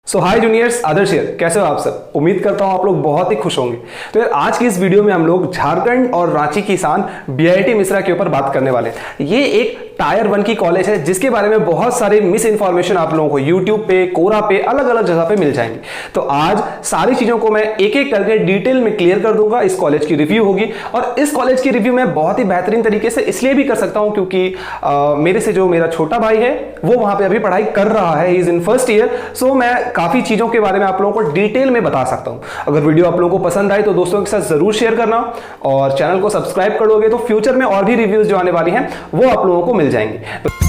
So hi juniors, Adarsh here. कैसे हो आप सब? उम्मीद करता हूं आप लोग बहुत ही खुश होंगे। तो यार आज की इस वीडियो में हम लोग झारखंड और रांची किसान बीआईटी मिश्रा के ऊपर बात करने वाले हैं। ये एक टायर 1 की कॉलेज है जिसके बारे में बहुत सारे मिस इन्फॉर्मेशन आप लोगों को यूट्यूब पे, कोरा पे, अलग अलग जगह पे मिल जाएंगे। तो आज सारी चीजों को मैं एक एक करके डिटेल में क्लियर कर दूंगा। इस कॉलेज की रिव्यू होगी और इस कॉलेज की रिव्यू मैं बहुत ही बेहतरीन तरीके से इसलिए भी कर सकता हूं क्योंकि मेरे से जो मेरा छोटा भाई है वो वहां पे अभी पढ़ाई कर रहा है, इज इन फर्स्ट ईयर। सो मैं काफी चीजों के बारे में आप लोगों को डिटेल में बता सकता हूं। अगर वीडियो आप लोगों को पसंद आए तो दोस्तों के साथ जरूर शेयर करना और चैनल को सब्सक्राइब कर लोगे तो फ्यूचर में और भी रिव्यूज जो आने वाली हैं वो आप लोगों को मिल जाएंगे।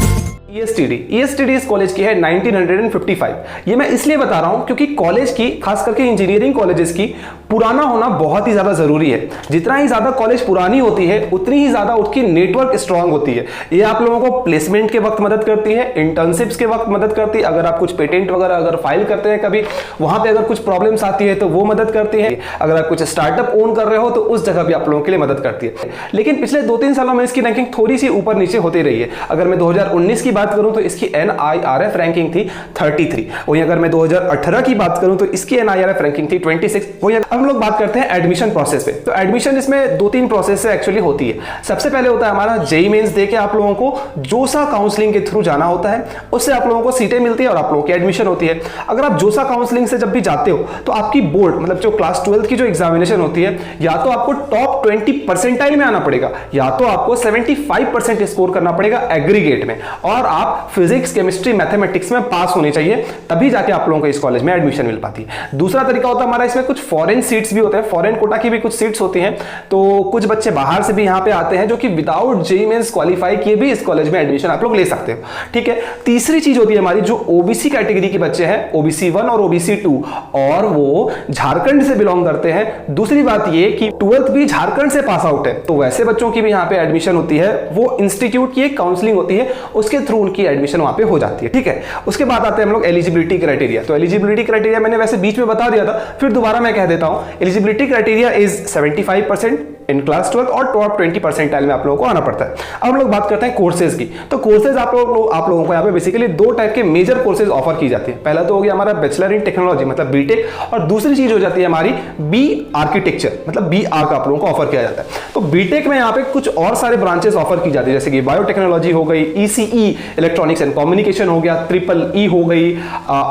ESTD इस कॉलेज की है 1955। ये मैं इसलिए बता रहा हूं क्योंकि कॉलेज की, खास करके इंजीनियरिंग कॉलेजेस की, पुराना होना बहुत ही ज्यादा जरूरी है। जितना ही ज्यादा कॉलेज पुरानी होती है उतनी ही ज्यादा उसकी नेटवर्क स्ट्रांग होती है। ये आप लोगों को प्लेसमेंट के वक्त मदद करती है, इंटर्नशिप्स के वक्त मदद करती है। अगर आप कुछ पेटेंट वगैरह अगर फाइल करते हैं कभी, वहां पे अगर कुछ प्रॉब्लम्स आती है तो वो मदद करती है। अगर आप कुछ स्टार्टअप ओन कर रहे हो तो उस जगह भी आप लोगों के लिए मदद करती है। लेकिन पिछले 2-3 सालों में इसकी रैंकिंग थोड़ी सी ऊपर नीचे होती रही है। अगर मैं 2019 की बात करूं तो इसकी NIRF रैंकिंग थी 33। वहीं अगर मैं 2018 की बात करूं तो इसकी NIRF रैंकिंग थी 26। वहीं अब हम लोग बात करते हैं एडमिशन प्रोसेस पे। तो एडमिशन इसमें 2-3 प्रोसेस से एक्चुअली होती है। सबसे पहले होता है हमारा जेईई मेंस दे के आप लोगों को जोसा काउंसलिंग के थ्रू जाना होता है। उससे आप लोगों को सीटें मिलती है और आप लोगों की एडमिशन होती है। अगर आप जोसा काउंसलिंग से जब भी जाते हो तो आपकी बोर्ड, मतलब जो क्लास 12 की जो एग्जामिनेशन होती है, या तो आपको टॉप 20 परसेंटाइल में आना पड़ेगा या तो आपको 75% स्कोर करना पड़ेगा एग्रीगेट में, और आप फिजिक्स, केमिस्ट्री, मैथमेटिक्स में पास होने चाहिए, तभी जाके आप लोगों को इस कॉलेज में एडमिशन मिल पाती है। दूसरा तरीका होता है हमारा, इसमें कुछ फॉरेन सीट्स भी होते हैं, फॉरेन कोटा की भी कुछ सीट्स होती हैं। तो कुछ बच्चे बाहर से भी यहाँ पे आते हैं जो कि विदाउट जेईई मेंस क्वालिफाई किए भी इस कॉलेज में एडमिशन आप लोग ले सकते हो। ठीक है। तीसरी चीज होती है हमारी, जो ओबीसी कैटेगरी के बच्चे हैं, OBC 1 और OBC 2, और वो झारखंड से बिलोंग करते हैं। दूसरी बात ये कि 12th भी झारखंड से पास आउट है, तो वैसे बच्चों की भी यहाँ पे एडमिशन होती है। वो इंस्टीट्यूट की एक काउंसलिंग होती है, उसके थ्रू उनकी एडमिशन वहां पे हो जाती है। ठीक है। उसके बाद आते हैं हम लोग एलिजिबिलिटी क्राइटेरिया। तो एलिजिबिलिटी क्राइटेरिया मैंने वैसे बीच में बता दिया था, फिर दोबारा मैं कह देता हूं। Eligibility criteria is 75% in class 12 और टॉप 20 परसेंटाइल में आप लोगों को आना पड़ता है। अब हम लोग बात करते हैं कोर्सेज की। तो कोर्सेज आप लोगों को यहाँ पे बेसिकली 2 टाइप के मेजर कोर्सेज ऑफर की जाती है। पहला तो हो गया हमारा बैचलर इन टेक्नोलॉजी, मतलब बीटेक, और दूसरी चीज हो जाती है हमारी बी आर्किटेक्चर, मतलब BR का आप लोगों को ऑफर किया जाता है। तो बीटेक में यहाँ पे कुछ और सारे ब्रांचेस ऑफर की जाती है, जैसे कि बायोटेक्नोलॉजी हो गई, ECE इलेक्ट्रॉनिक्स एंड कम्युनिकेशन हो गया, EEE हो गई,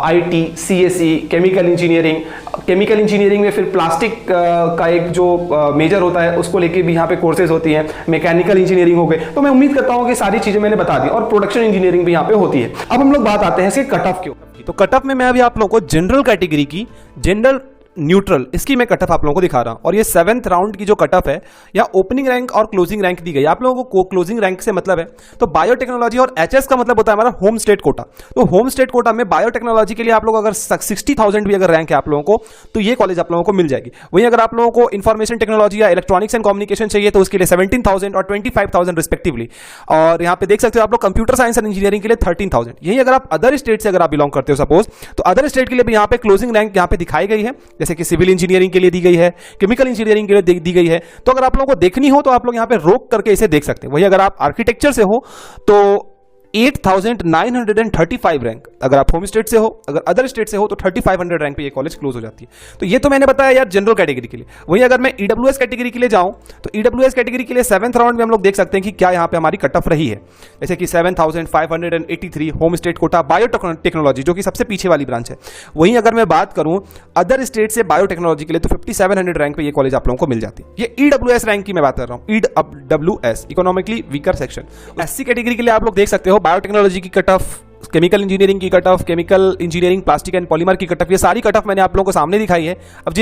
IT, CSE, chemical engineering. Chemical engineering में फिर प्लास्टिक का एक जो मेजर होता है उसको लेके भी यहाँ पे कोर्सेज होती हैं। मैकेनिकल इंजीनियरिंग हो गए। तो मैं उम्मीद करता हूँ कि सारी चीजें मैंने बता दी, और प्रोडक्शन इंजीनियरिंग भी यहाँ पे होती है। अब हम लोग बात आते हैं इसके कट ऑफ की। तो कट ऑफ में मैं अभी आप लोगों को जनरल कैटेगरी की, जनरल न्यूट्रल, इसकी मैं कट ऑफ आप लोगों को दिखा रहा हूं। और ये 7th राउंड की जो कट ऑफ है, या ओपनिंग रैंक और क्लोजिंग रैंक दी गई। आप लोगों को क्लोजिंग रैंक से मतलब है, तो बायोटेक्नोलॉजी और HS का मतलब होता है हमारा होम स्टेट कोटा। तो होम स्टेट कोटा में बायोटेक्नोलॉजी के लिए आप लोग अगर 60,000 भी अगर रैंक है आप लोगों को, तो ये कॉलेज आप लोगों को मिल जाएगी। वहीं अगर आप लोगों को इंफॉर्मेशन टेक्नोलॉजी या इलेक्ट्रॉनिक्स एंड कम्युनिकेशन चाहिए तो उसके लिए 17,000 और 25,000 रिस्पेक्टिवली। और यहाँ पे देख सकते हो आप लोग कंप्यूटर साइंस एंड इंजीनियरिंग के लिए 13,000। यही अगर आप अदर स्टेट से अगर आप बिलोंग करते हो सपोज, तो अदर स्टेट के लिए भी यहाँ पे क्लोजिंग रैंक यहाँ पे दिखाई गई है, जैसे कि सिविल इंजीनियरिंग के लिए दी गई है, केमिकल इंजीनियरिंग के लिए दी गई है। तो अगर आप लोगों को देखनी हो तो आप लोग यहां पे रोक करके इसे देख सकते हैं। वही अगर आप आर्किटेक्चर से हो तो 8,935 रैंक, अगर आप होम स्टेट से हो, अगर अदर स्टेट से हो तो 3,500 रैंक पे ये कॉलेज क्लोज हो जाती है। तो ये तो मैंने बताया यार जनरल कैटेगरी के लिए। वहीं अगर मैं EWS कैटेगरी के लिए जाऊं तो EWS कैटेगरी के लिए 7th राउंड में हम लोग देख सकते हैं कि क्या यहां पे हमारी कट ऑफ रही है, जैसे कि 7,583 होम स्टेट कोटा बायोटेक्नोलॉजी, जो कि सबसे पीछे वाली ब्रांच है। वहीं अगर मैं बात करूं अदर स्टेट से बायोटेक्नोलॉजी के लिए तो 5,700 रैंक पे ये कॉलेज आप लोगों को मिल जाती है। ये EWS रैंक की मैं बात कर रहा हूं, EWS economically weaker section. SC category के लिए आप लोग देख सकते हो बायोटेक्नोलॉजी की कट ऑफ, केमिकल इंजीनियरिंग की cut off, chemical engineering plastic and polymer की कट ऑफ, ये सारी कट ऑफ मैंने आप लोगों को सामने दिखाई है। अब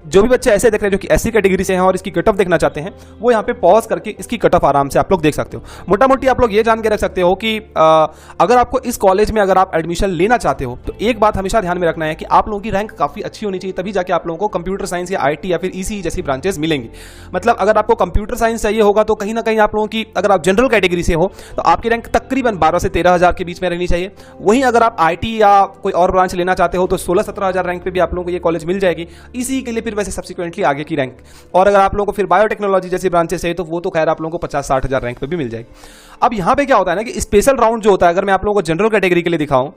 जो भी बच्चे ऐसे देख रहे हैं जो कि SC कैटेगरी से हैं और इसकी कट ऑफ देखना चाहते हैं, वो यहाँ पे पॉज करके इसकी कट ऑफ आराम से आप लोग देख सकते हो। मोटा मोटी आप लोग ये जान के रख सकते हो कि अगर आपको इस कॉलेज में अगर आप एडमिशन लेना चाहते हो तो एक बात हमेशा ध्यान में रखना है कि आप लोगों की रैंक काफी अच्छी होनी चाहिए, तभी जाके आप लोगों को कंप्यूटर साइंस या IT या फिर ECE जैसी ब्रांचेस मिलेंगी। मतलब अगर आपको कंप्यूटर साइंस चाहिए होगा तो कहीं ना कहीं आप लोगों की, अगर आप जनरल कैटेगरी से हो तो आपकी रैंक तकरीबन 12 से 13,000 के बीच में रहनी चाहिए। वहीं अगर आप IT या कोई और ब्रांच लेना चाहते हो तो 16-17,000 रैंक पे भी आप लोगों को ये कॉलेज मिल जाएगी। ECE के लिए फिर वैसे सब्सिक्वेंटली आगे की रैंक, और अगर आप लोगों को फिर बायोटेक्नोलॉजी जैसी ब्रांचेस है तो वो तो खैर आप लोगों को 50-60,000 रैंक पे भी मिल जाएगी। अब यहाँ पे क्या होता है ना कि स्पेशल राउंड जो होता है, अगर मैं आप लोगों को जनरल कैटेगरी के लिए दिखाऊं,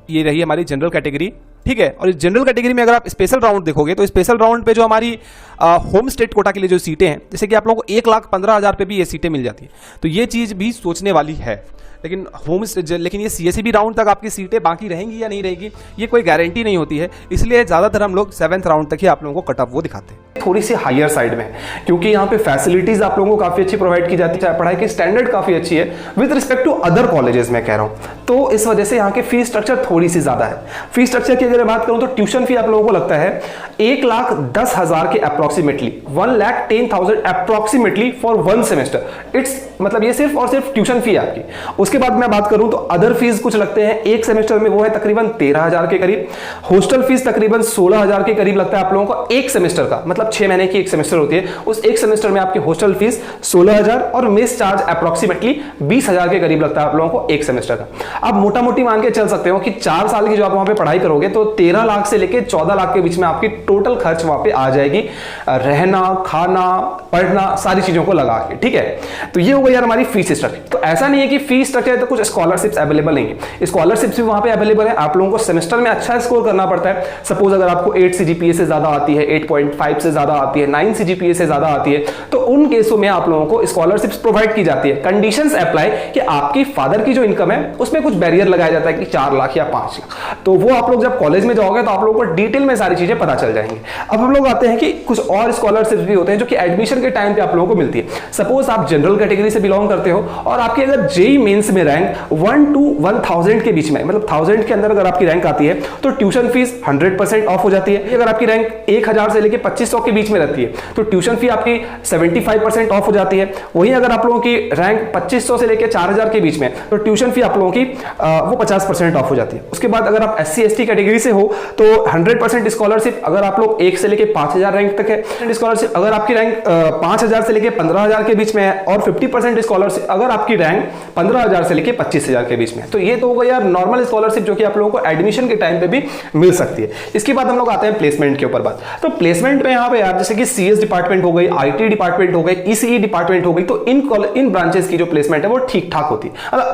ये रही हमारी जनरल कैटेगरी, ठीक है। और इस जनरल कैटेगरी में अगर आप स्पेशल राउंड देखोगे तो स्पेशल राउंड पे जो हमारी होम स्टेट कोटा के लिए जो सीटें हैं, जैसे कि आप लोगों को 1,15,000 पे भी ये सीटें मिल जाती हैं। तो ये चीज़ भी सोचने वाली है। लेकिन ये CSEB राउंड तक आपकी सीटें बाकी रहेंगी या नहीं रहेगी, ये कोई गारंटी नहीं होती है। इसलिए ज़्यादातर हम लोग 7th राउंड तक ही आप लोगों को कट ऑफ वो दिखाते हैं। थोड़ी सी हायर साइड में, क्योंकि यहाँ पे फैसिलिटीज आप लोगों को काफी अच्छी प्रोवाइड की जाती है, पढ़ाई की स्टैंडर्ड काफी अच्छी है with respect to other colleges में कह रहा हूँ। तो इस वजह से यहाँ की फीस स्ट्रक्चर थोड़ी सी ज्यादा है। फीस स्ट्रक्चर की अगर बात करूँ तो ट्यूशन फी आप लोगों को लगता है 1,10,000 के approximately, 1,10,000 approximately for 1 semester. It's मतलब ये सिर्फ और सिर्फ ट्यूशन फी है आपकी। उसके बाद मैं बात करूं तो अदर फीस कुछ लगते हैं एक सेमेस्टर में, वो है तकरीबन 13,000 के करीब। हॉस्टल फीस तकरीबन 16,000 के करीब लगता है आप लोगों को एक सेमेस्टर का, मतलब 6 महीने की एक सेमेस्टर होती है, उस एक सेमेस्टर में आपकी हॉस्टल फीस 16,000 और मेस चार्ज अप्रोक्सीमेटली 20,000 के करीब लगता है आप लोगों को एक सेमेस्टर का। आप मोटा मोटी मान के चल सकते हो कि 4 साल की जो आप वहां पे पढ़ाई करोगे तो 13 लाख से लेकर 14 लाख के बीच में आपकी टोटल खर्च वहां पे आ जाएगी, रहना, खाना, पढ़ना, सारी चीजों को लगा के, ठीक है। तो ये हो गई यार हमारी फीस स्ट्रक्चर। तो ऐसा नहीं है कि फीस स्ट्रक्चर तो कुछ स्कॉलरशिप्स अवेलेबल नहीं है, स्कॉलरशिप्स भी वहां पे अवेलेबल है। आप लोगों को सेमेस्टर में अच्छा स्कोर करना पड़ता है। सपोज अगर आपको 8 CGPA से ज्यादा आती है, 8.5 से ज्यादा आती है, 9 CGPA से ज्यादा आती है, तो उन केसों में आप लोगों को स्कॉलरशिप्स प्रोवाइड की जाती है। कंडीशंस अप्लाई कि आपकी फादर की जो इनकम है उसमें कुछ बैरियर लगाया जाता है कि 4 लाख या 5 लाख। तो वो आप लोग जब कॉलेज में जाओगे तो आप लोगों को डिटेल में सारी चीजें पता चल जाएंगी। अब हम लोग आते हैं कि कुछ और स्कॉलरशिप्स भी होते हैं जो कि एडमिशन के टाइम पे आप लोगों को मिलती है। सपोज आप जनरल कैटेगरी से बिलोंग करते हो और आपकी अगर जेईई मेंस में रैंक 1 to 1000 के बीच में, मतलब 1000 के अंदर अगर आपकी रैंक आती है तो ट्यूशन फीस 100% ऑफ हो जाती है। अगर आपकी रैंक 1000 से लेकर 2500 के बीच में रहती है तो ट्यूशन फी आपकी 75% ऑफ हो जाती है। वहीं अगर आप लोगों की रैंक 2500 से लेकर 4000 के बीच में तो ट्यूशन फी आप लोगों की वो 50% ऑफ हो जाती है। उसके बाद अगर आप SC ST कैटेगरी से हो तो 100% स्कॉलरशिप अगर आप लोग 1 से लेकर 5000 रैंक तक है स्कॉलरशिप। अगर आपकी रैंक 5000 से लेकर 15000 के बीच में है और 50% स्कॉलरशिप अगर आपकी रैंक 15,000 से लेकर 25,000 के बीच में। तो ये तो हो गया यार नॉर्मल स्कॉलरशिप जो कि आप लोगों को एडमिशन के टाइम पे भी मिल सकती है। इसके बाद हम लोग आते हैं प्लेसमेंट के ऊपर बात। तो प्लेसमेंट में यहाँ पे यार जैसे कि CS डिपार्टमेंट हो गई, IT डिपार्टमेंट हो गई, ECE डिपार्टमेंट हो गई, तो इन ब्रांचेस की जो प्लेसमेंट है वो ठीक ठाक होती है।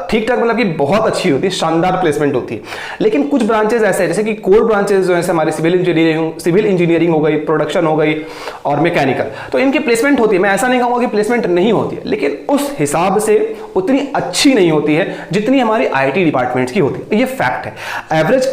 ठीक ठाक मतलब कि बहुत अच्छी होती है, शानदार प्लेसमेंट होती है। लेकिन कुछ ब्रांचेस ऐसे हैं जैसे कि कोर ब्रांचेस जो है हमारे सिविल इंजीनियरिंग हो गई, प्रोडक्शन हो गई और मैकेनिकल, तो इनकी प्लेसमेंट होती है। मैं ऐसा नहीं कहूंगा कि प्लेसमेंट नहीं होती है, लेकिन उस हिसाब से उतनी अच्छी नहीं होती है जितनी हमारी IT डिपार्टमेंट की होती है। ये फैक्ट है। एवरेज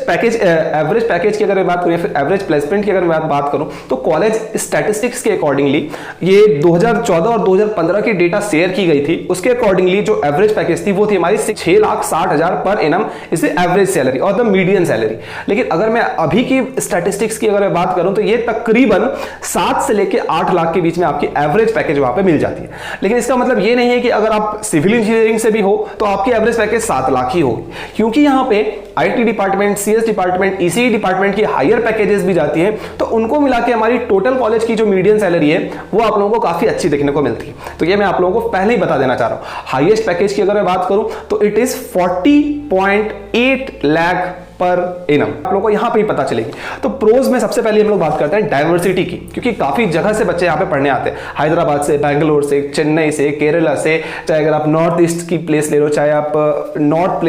पैकेज की अगर मैं बात करूं या फिर एवरेज प्लेसमेंट की अगर मैं बात करूं तो कॉलेज स्टैटिस्टिक्स के अकॉर्डिंगली ये 2014 और 2015 की डेटा शेयर की गई थी, उसके अकॉर्डिंगली जो एवरेज पैकेज थी वो थी हमारी 6,60,000 पर एनम, इसे एवरेज सैलरी और द मीडियन सैलरी। लेकिन अगर मैं अभी की स्टैटिस्टिक्स की अगर मैं बात करूं तो ये तकरीबन 7 से लेकर 8 लाख के बीच में आपकी एवरेज पैकेज वहां पे मिल जाती है। लेकिन इसका मतलब ये नहीं है कि अगर आप सिविल इंजीनियरिंग से भी हो तो आपकी एवरेज पैकेज 7 लाख ही होगी, क्योंकि यहां पे IT department, CS department, ECE department की हायर पैकेजेस भी जाती हैं, तो उनको मिला के हमारी टोटल कॉलेज की जो मीडियन सैलरी है वो आप लोगों को काफी अच्छी देखने को मिलती है। तो ये मैं आप लोगों को पहले ही बता देना चाह रहा हूं। हाईएस्ट पैकेज की अगर मैं बात करूं तो it is 40.8 lakh per annum, आप लोगों को यहां पे ही पता चलेगी। तो प्रोज में सबसे पहले हम लोग बात करते हैं डाइवर्सिटी की, क्योंकि काफी जगह से बच्चे यहां पे पढ़ने आते हैं, हैदराबाद से, बैंगलोर से, चेन्नई से, केरला से, चाहे अगर आप नॉर्थ ईस्ट की प्लेस ले लो, चाहे आप नॉर्थ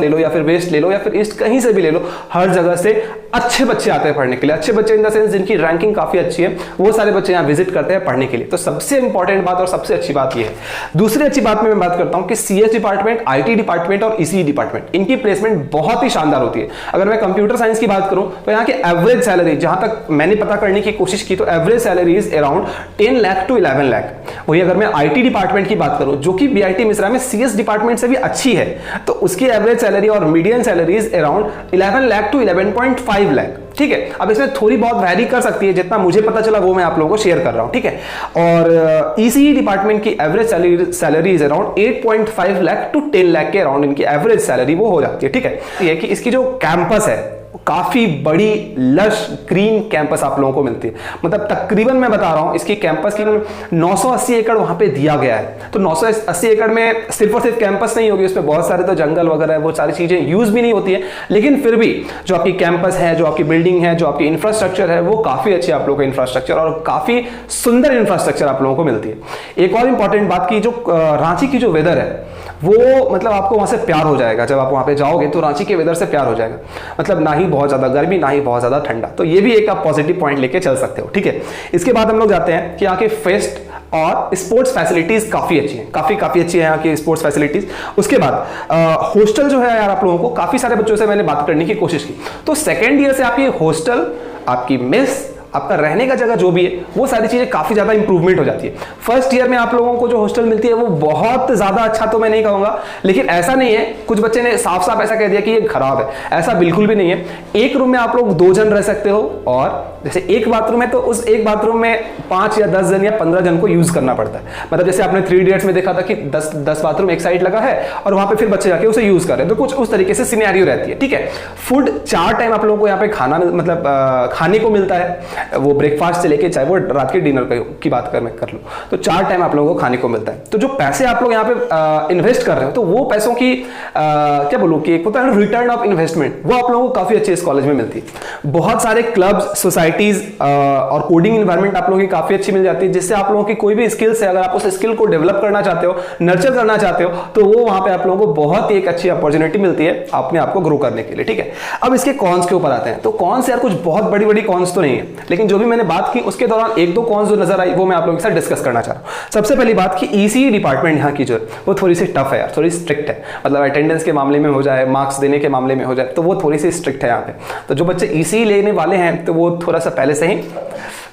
ले लो या फिर वेस्ट ले लो या फिर ईस्ट कहीं से भी ले लो, हर जगह से अच्छे बच्चे आते हैं पढ़ने के लिए। अच्छे बच्चे इन द सेंस जिनकी रैंकिंग काफी अच्छी है, वो सारे बच्चे यहाँ विजिट करते हैं पढ़ने के लिए। तो सबसे इंपॉर्टेंट बात और सबसे अच्छी बात ये है। दूसरी अच्छी बात में मैं बात करता हूं कि CS डिपार्टमेंट, IT डिपार्टमेंट और ECE डिपार्टमेंट, इनकी प्लेसमेंट बहुत ही शानदार होती है। अगर मैं कंप्यूटर साइंस की बात करूं तो यहाँ की एवरेज सैलरी, जहां तक मैंने पता करने की कोशिश की, तो average salary is around 10 lakh to 11 lakh. वही अगर मैं IT डिपार्टमेंट की बात करूं जो कि BIT मिश्रा में CS डिपार्टमेंट से भी अच्छी है, तो उसकी एवरेज सैलरी और median salary is around 11 lakh to 11.5 lakh. ठीक है, अब इसमें थोड़ी बहुत वैरी कर सकती है, जितना मुझे पता चला वो मैं आप लोगों को शेयर कर रहा हूं। ठीक है, और ECE डिपार्टमेंट की average salary is around 8.5 lakh to 10 lakh के अराउंड इनकी एवरेज सैलरी वो हो जाती है। ठीक है, ये कि इसकी जो कैंपस है काफी बड़ी लश ग्रीन कैंपस आप लोगों को मिलती है। मतलब तकरीबन मैं बता रहा हूं इसकी कैंपस की 980 एकड़ वहां पे दिया गया है। तो 980 एकड़ में सिर्फ और सिर्फ कैंपस नहीं होगी, उसमें बहुत सारे तो जंगल वगैरह है, वो सारी चीजें यूज भी नहीं होती है, लेकिन फिर भी जो आपकी कैंपस है, जो आपकी बिल्डिंग है, जो आपकी इंफ्रास्ट्रक्चर है, वो काफी अच्छी आप लोगों का इंफ्रास्ट्रक्चर और काफी सुंदर इंफ्रास्ट्रक्चर आप लोगों को मिलती है। एक और इंपॉर्टेंट बात की जो रांची की जो वेदर है वो मतलब आपको वहाँ से प्यार हो जाएगा। जब आप वहाँ पे जाओगे तो रांची के वेदर से प्यार हो जाएगा, मतलब ना ही बहुत ज़्यादा गर्मी ना ही बहुत ज़्यादा ठंडा। तो ये भी एक आप पॉजिटिव पॉइंट लेके चल सकते हो, ठीक है। इसके बाद हम लोग जाते हैं कि यहाँ के फेस्ट और स्पोर्ट्स फैसिलिटीज काफी अच्छी हैं, काफी अच्छी है यहाँ की स्पोर्ट्स फैसिलिटीज। उसके बाद हॉस्टल जो है यार, आप लोगों को काफी सारे बच्चों से मैंने बात करने की कोशिश की, तो सेकेंड ईयर से आपकी हॉस्टल, आपकी मेस, आपका रहने का जगह जो भी है, वो सारी चीजें काफी ज्यादा इंप्रूवमेंट हो जाती है। फर्स्ट ईयर में आप लोगों को जो हॉस्टल मिलती है वो बहुत ज्यादा अच्छा तो मैं नहीं कहूंगा, लेकिन ऐसा नहीं है, कुछ बच्चे ने साफ साफ ऐसा कह दिया कि ये खराब है, ऐसा बिल्कुल भी नहीं है। एक रूम में आप लोग 2 जन रह सकते हो, और जैसे एक बाथरूम है तो उस एक बाथरूम में 5 या 10 जन या 15 जन को यूज करना पड़ता है। मतलब जैसे आपने 3 इडियट्स में देखा था कि 10 बाथरूम एक साइड लगा है और वहां पे फिर बच्चे जाके उसे यूज कर रहे हैं, तो कुछ उस तरीके से सिनेरियो रहती है, ठीक है। फूड 4 टाइम आप लोगों को यहाँ पे खाना मतलब खाने को मिलता है, वो ब्रेकफास्ट से लेके चाहे वो रात के डिनर की बात कर लूं, तो 4 टाइम आप लोगों को खाने को मिलता है। तो जो पैसे आप लोग यहाँ पे इन्वेस्ट कर रहे हो, तो वो पैसों की क्या बोलूं कि एक होता है रिटर्न ऑफ इन्वेस्टमेंट, वो आप लोगों को काफी अच्छे इस कॉलेज में मिलती है। बहुत सारे क्लब्स, सोसाइटीज और कोडिंग एनवायरनमेंट आप लोगों की काफी अच्छी मिल जाती है, जिससे आप लोगों की कोई भी स्किल्स है, अगर आप उस स्किल को डेवलप करना चाहते हो, नर्चर करना चाहते हो, तो वो वहां पे आप लोगों को बहुत ही एक अच्छी अपॉर्चुनिटी मिलती है अपने आप को ग्रो करने के लिए, ठीक है। अब इसके कॉन्स के ऊपर आते हैं, तो कॉन्स यार कुछ बहुत बड़ी कॉन्स तो नहीं है, लेकिन जो भी मैंने बात की उसके दौरान 1-2 कॉन्स जो नजर आई वो मैं आप लोगों के साथ डिस्कस करना चाह रहा हूं। सबसे पहली बात कि ईसीई डिपार्टमेंट यहाँ की जो है वो थोड़ी सी टफ है यार, थोड़ी स्ट्रिक्ट है, मतलब अटेंडेंस के मामले में हो जाए, मार्क्स देने के मामले में हो जाए, तो वो थोड़ी सी स्ट्रिक्ट है यहाँ पे। तो जो बच्चे ईसीई लेने वाले हैं तो वो थोड़ा सा पहले से ही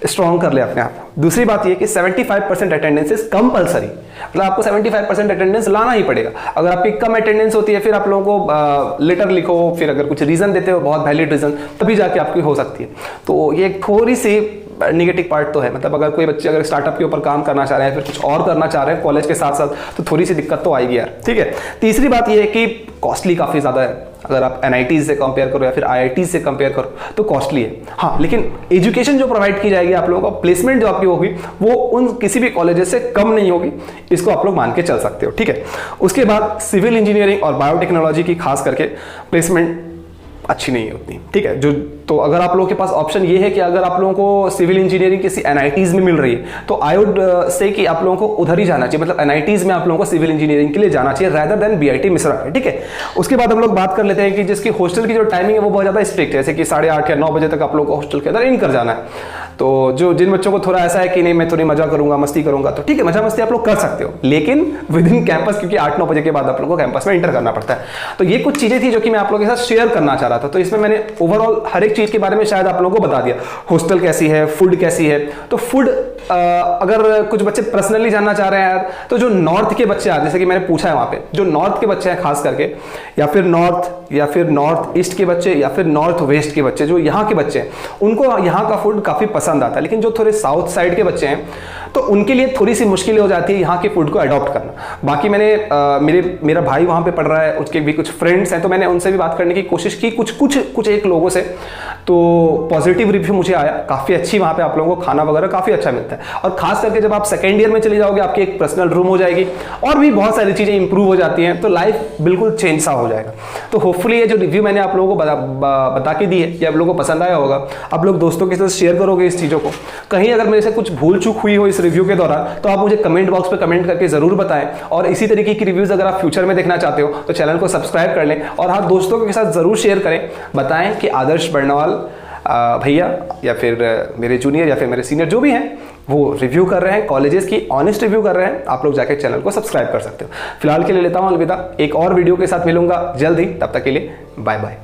स्ट्रॉन्ग कर ले अपने आप। दूसरी बात ये कि 75% अटेंडेंस इज कंपलसरी, मतलब आपको 75% अटेंडेंस लाना ही पड़ेगा। अगर आपकी कम अटेंडेंस होती है, फिर आप लोगों को लेटर लिखो, फिर अगर कुछ रीजन देते हो, बहुत वैलिड रीजन, तभी जाके आपकी हो सकती है। तो ये थोड़ी सी निगेटिव पार्ट तो है, मतलब अगर कोई बच्चे अगर स्टार्टअप के ऊपर काम करना चाह रहे हैं, फिर कुछ और करना चाह रहे हैं कॉलेज के साथ साथ, तो थोड़ी सी दिक्कत तो आएगी यार, ठीक है। तीसरी बात ये है कि कॉस्टली काफ़ी ज़्यादा है, अगर आप NITs से कंपेयर करो या फिर IITs से कंपेयर करो तो कॉस्टली है। हाँ, लेकिन एजुकेशन जो प्रोवाइड की जाएगी आप लोगों को, प्लेसमेंट जो आपकी होगी वो उन किसी भी कॉलेजेस से कम नहीं होगी, इसको आप लोग मान के चल सकते हो, ठीक है। उसके बाद सिविल इंजीनियरिंग और बायोटेक्नोलॉजी की खास करके प्लेसमेंट अच्छी नहीं होती, ठीक है। जो तो अगर आप लोगों के पास ऑप्शन ये है कि अगर आप लोगों को सिविल इंजीनियरिंग किसी NITs में मिल रही है, तो आई वुड से कि आप लोगों को उधर ही जाना चाहिए, मतलब NITs में आप लोगों को सिविल इंजीनियरिंग के लिए जाना चाहिए रादर देन BIT मिश्रा, ठीक है। उसके बाद हम लोग बात कर लेते हैं कि जिसकी हॉस्टल की जो टाइमिंग है वो बहुत ज़्यादा स्ट्रिक्ट है, जैसे कि 8:30 या 9 बजे तक आप लोगों को हॉस्टल के अंदर इन कर जाना है। तो जिन बच्चों को थोड़ा ऐसा है कि नहीं मैं थोड़ी मजा करूंगा, मस्ती करूंगा, तो ठीक है, मजा मस्ती आप लोग कर सकते हो, लेकिन विद इन कैंपस, क्योंकि 8-9 बजे के बाद आप लोगों को कैंपस में इंटर करना पड़ता है। तो ये कुछ चीजें थी जो कि मैं आप लोगों के साथ शेयर करना चाह रहा था। तो इसमें मैंने ओवरऑल हर एक चीज के बारे में शायद आप लोगों को बता दिया, हॉस्टल कैसी है, फूड कैसी है। तो फूड अगर कुछ बच्चे पर्सनली जानना चाह रहे हैं यार, तो जो नॉर्थ के बच्चे हैं, जैसे कि मैंने पूछा है वहां पे, जो नॉर्थ के बच्चे हैं खास करके, या फिर नॉर्थ ईस्ट के बच्चे, या फिर नॉर्थ वेस्ट के बच्चे, जो यहाँ के बच्चे हैं, उनको यहाँ का फूड काफी पसंद आता है। लेकिन जो थोड़े साउथ साइड के बच्चे हैं, तो उनके लिए थोड़ी सी मुश्किल हो जाती है यहाँ के फूड को अडॉप्ट करना। बाकी मैंने मेरा भाई वहाँ पे पढ़ रहा है, उसके भी कुछ फ्रेंड्स हैं, तो मैंने उनसे भी बात करने की कोशिश की कुछ एक लोगों से, तो पॉजिटिव रिव्यू मुझे आया, काफ़ी अच्छी वहाँ पे आप लोगों को खाना वगैरह काफ़ी अच्छा मिलता है। और खास करके जब आप सेकेंड ईयर में चले जाओगे, आपकी एक पर्सनल रूम हो जाएगी और भी बहुत सारी चीज़ें इंप्रूव हो जाती हैं, तो लाइफ बिल्कुल चेंज सा हो जाएगा। तो होपफुली ये जो रिव्यू मैंने आप लोगों को बता के दी है, ये आप लोगों को पसंद आया होगा। आप लोग दोस्तों के साथ शेयर करोगे इस चीज़ों को। कहीं अगर मेरे से कुछ भूल चूक हुई हो इस रिव्यू के दौरान, तो आप मुझे कमेंट बॉक्स पे कमेंट करके जरूर बताएं। और इसी तरीके की रिव्यूज अगर आप फ्यूचर में देखना चाहते हो तो चैनल को सब्सक्राइब कर लें, और हाँ, दोस्तों के साथ जरूर शेयर करें। बताएं कि आदर्श बर्नवाल भैया या फिर मेरे जूनियर या फिर मेरे सीनियर जो भी हैं, वो रिव्यू कर रहे हैं, कॉलेजेस की ऑनेस्ट रिव्यू कर रहे हैं। आप लोग जाकर चैनल को सब्सक्राइब कर सकते हो। फिलहाल के लिए लेता हूं अलविदा, एक और वीडियो के साथ मिलूंगा जल्द ही, तब तक के लिए बाय बाय।